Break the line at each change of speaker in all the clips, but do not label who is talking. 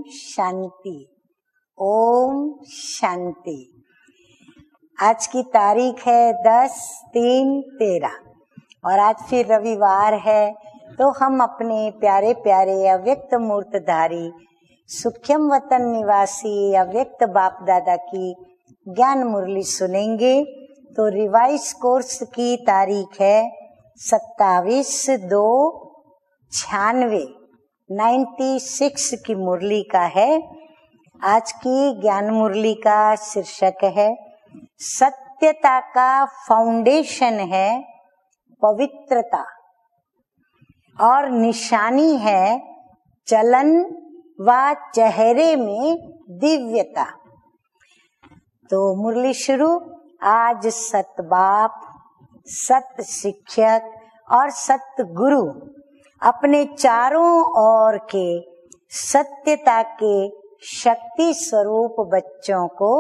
शांति, ओम शांति। आज की तारीख है 10/3/13 और आज फिर रविवार है, तो हम अपने प्यारे प्यारे अव्यक्त मूर्तधारी सूक्ष्म वतन निवासी अव्यक्त बाप दादा की ज्ञान मुरली सुनेंगे। तो रिवाइज कोर्स की तारीख है 27/2/96 96 की मुरली का है। आज की ज्ञान मुरली का शीर्षक है सत्यता का फाउंडेशन है पवित्रता और निशानी है चलन व चेहरे में दिव्यता। तो मुरली शुरू। आज सत बाप, सत शिक्षक और सत गुरु अपने चारों ओर के सत्यता के शक्ति स्वरूप बच्चों को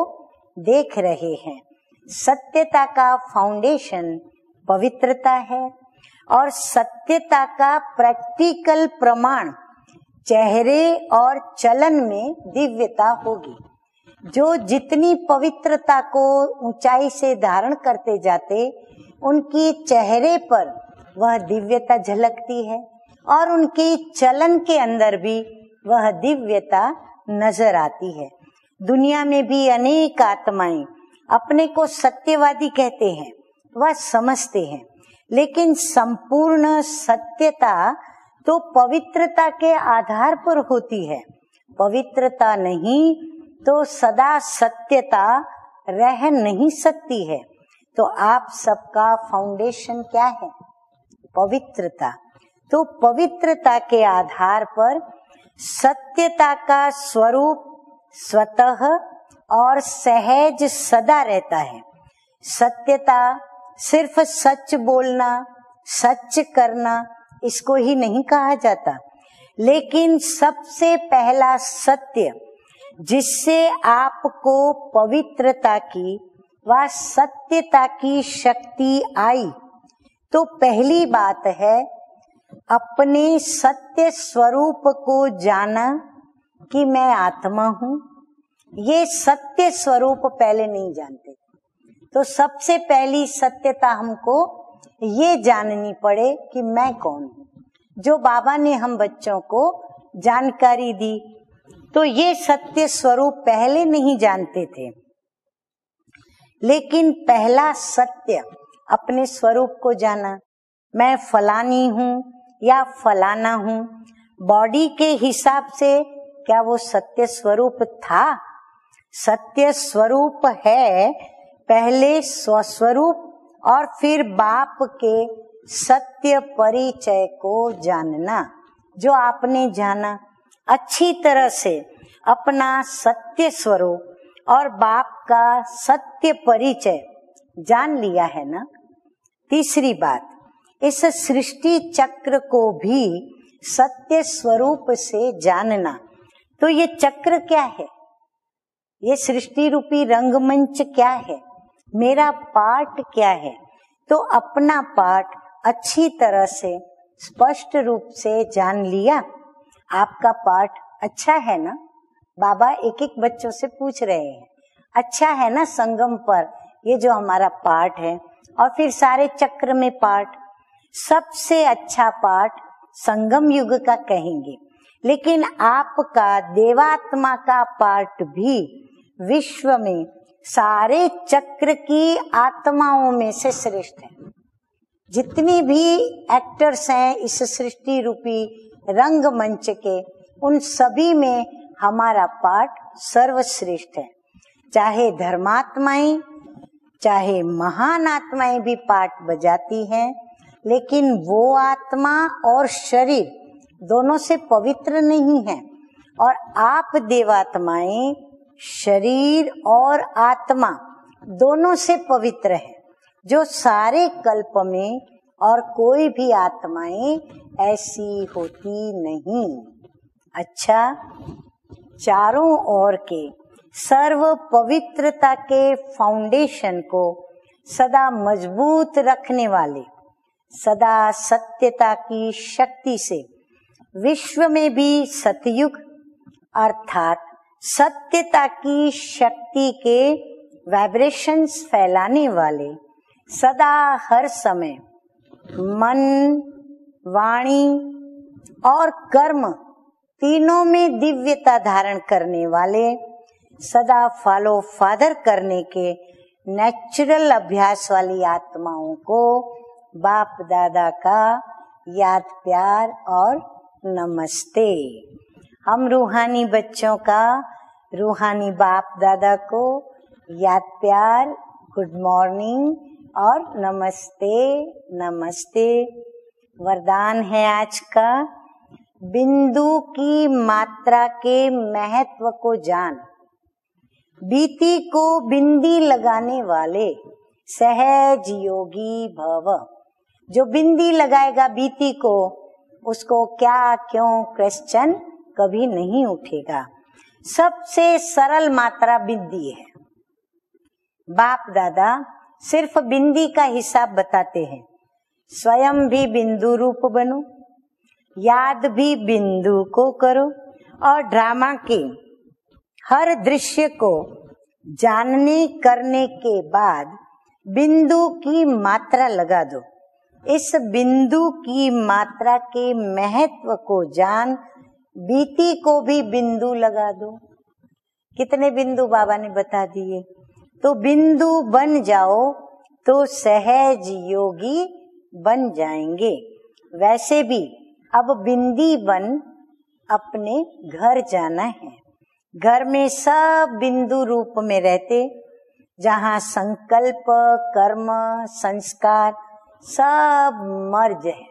देख रहे हैं। सत्यता का फाउंडेशन पवित्रता है और सत्यता का प्रैक्टिकल प्रमाण चेहरे और चलन में दिव्यता होगी। जो जितनी पवित्रता को ऊंचाई से धारण करते जाते, उनकी चेहरे पर वह दिव्यता झलकती है और उनकी चलन के अंदर भी वह दिव्यता नजर आती है। दुनिया में भी अनेक आत्माएं अपने को सत्यवादी कहते हैं, वह समझते हैं, लेकिन संपूर्ण सत्यता तो पवित्रता के आधार पर होती है। पवित्रता नहीं तो सदा सत्यता रह नहीं सकती है। तो आप सबका फाउंडेशन क्या है? पवित्रता। तो पवित्रता के आधार पर सत्यता का स्वरूप स्वतः और सहज सदा रहता है। सत्यता सिर्फ सच बोलना, सच करना, इसको ही नहीं कहा जाता, लेकिन सबसे पहला सत्य जिससे आपको पवित्रता की व सत्यता की शक्ति आई, तो पहली बात है अपने सत्य स्वरूप को जाना कि मैं आत्मा हूँ। ये सत्य स्वरूप पहले नहीं जानते, तो सबसे पहली सत्यता हमको ये जाननी पड़े कि मैं कौन हूँ। जो बाबा ने हम बच्चों को जानकारी दी, तो ये सत्य स्वरूप पहले नहीं जानते थे, लेकिन पहला सत्य अपने स्वरूप को जाना। मैं फलानी हूँ या फलाना हूँ। बॉडी के हिसाब से क्या वो सत्य स्वरूप था? सत्य स्वरूप है पहले स्वस्वरूप और फिर बाप के सत्य परिचय को जानना। जो आपने जाना अच्छी तरह से अपना सत्य स्वरूप और बाप का सत्य परिचय जान लिया है ना। तीसरी बात, इस सृष्टि चक्र को भी सत्य स्वरूप से जानना। तो ये चक्र क्या है? ये सृष्टि रूपी रंगमंच क्या है? मेरा पार्ट क्या है? तो अपना पार्ट अच्छी तरह से स्पष्ट रूप से जान लिया। आपका पार्ट अच्छा है ना? बाबा एक एक बच्चों से पूछ रहे हैं, अच्छा है ना संगम पर ये जो हमारा पार्ट है? और फिर सारे चक्र में पार्ट, सबसे अच्छा पार्ट संगम युग का कहेंगे, लेकिन आपका देवात्मा का पार्ट भी विश्व में सारे चक्र की आत्माओं में से श्रेष्ठ है। जितनी भी एक्टर्स हैं इस सृष्टि रूपी रंगमंच के, उन सभी में हमारा पार्ट सर्वश्रेष्ठ है। चाहे धर्मात्माएं, चाहे महान आत्माएं भी पार्ट बजाती हैं, लेकिन वो आत्मा और शरीर दोनों से पवित्र नहीं है। और आप देवात्माएं शरीर और आत्मा दोनों से पवित्र है, जो सारे कल्प में और कोई भी आत्माएं ऐसी होती नहीं। अच्छा, चारों ओर के सर्व पवित्रता के फाउंडेशन को सदा मजबूत रखने वाले, सदा सत्यता की शक्ति से विश्व में भी सतयुग अर्थात सत्यता की शक्ति के वाइब्रेशंस फैलाने वाले, सदा हर समय मन, वाणी और कर्म तीनों में दिव्यता धारण करने वाले, सदा फॉलो फादर करने के नेचुरल अभ्यास वाली आत्माओं को बाप दादा का याद प्यार और नमस्ते। हम रूहानी बच्चों का रूहानी बाप दादा को याद प्यार, गुड मॉर्निंग और नमस्ते नमस्ते। वरदान है आज का, बिंदु की मात्रा के महत्व को जान, बीती को बिंदी लगाने वाले सहज योगी भव। जो बिंदी लगाएगा बीती को, उसको क्या क्यों क्वेश्चन कभी नहीं उठेगा। सबसे सरल मात्रा बिंदी है। बाप दादा सिर्फ बिंदी का हिसाब बताते हैं। स्वयं भी बिंदु रूप बनो, याद भी बिंदु को करो और ड्रामा के हर दृश्य को जानने करने के बाद बिंदु की मात्रा लगा दो। इस बिंदु की मात्रा के महत्व को जान, बीती को भी बिंदु लगा दो। कितने बिंदु बाबा ने बता दिए। तो बिंदु बन जाओ तो सहज योगी बन जाएंगे। वैसे भी अब बिंदी बन अपने घर जाना है। घर में सब बिंदु रूप में रहते, जहाँ संकल्प, कर्म, संस्कार सब मर्ज है,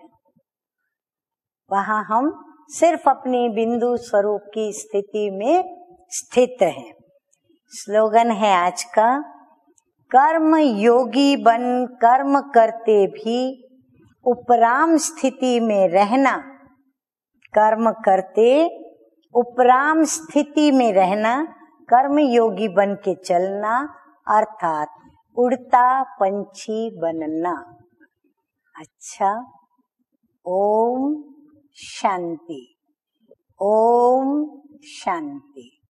वहाँ हम सिर्फ अपनी बिंदु स्वरूप की स्थिति में स्थित हैं। स्लोगन है आज का, कर्म योगी बन कर्म करते भी उपराम स्थिति में रहना। कर्म करते उपराम स्थिति में रहना, कर्म योगी बन के चलना, अर्थात उड़ता पंछी बनना। अच्छा, ओम शांति, ओम शांति।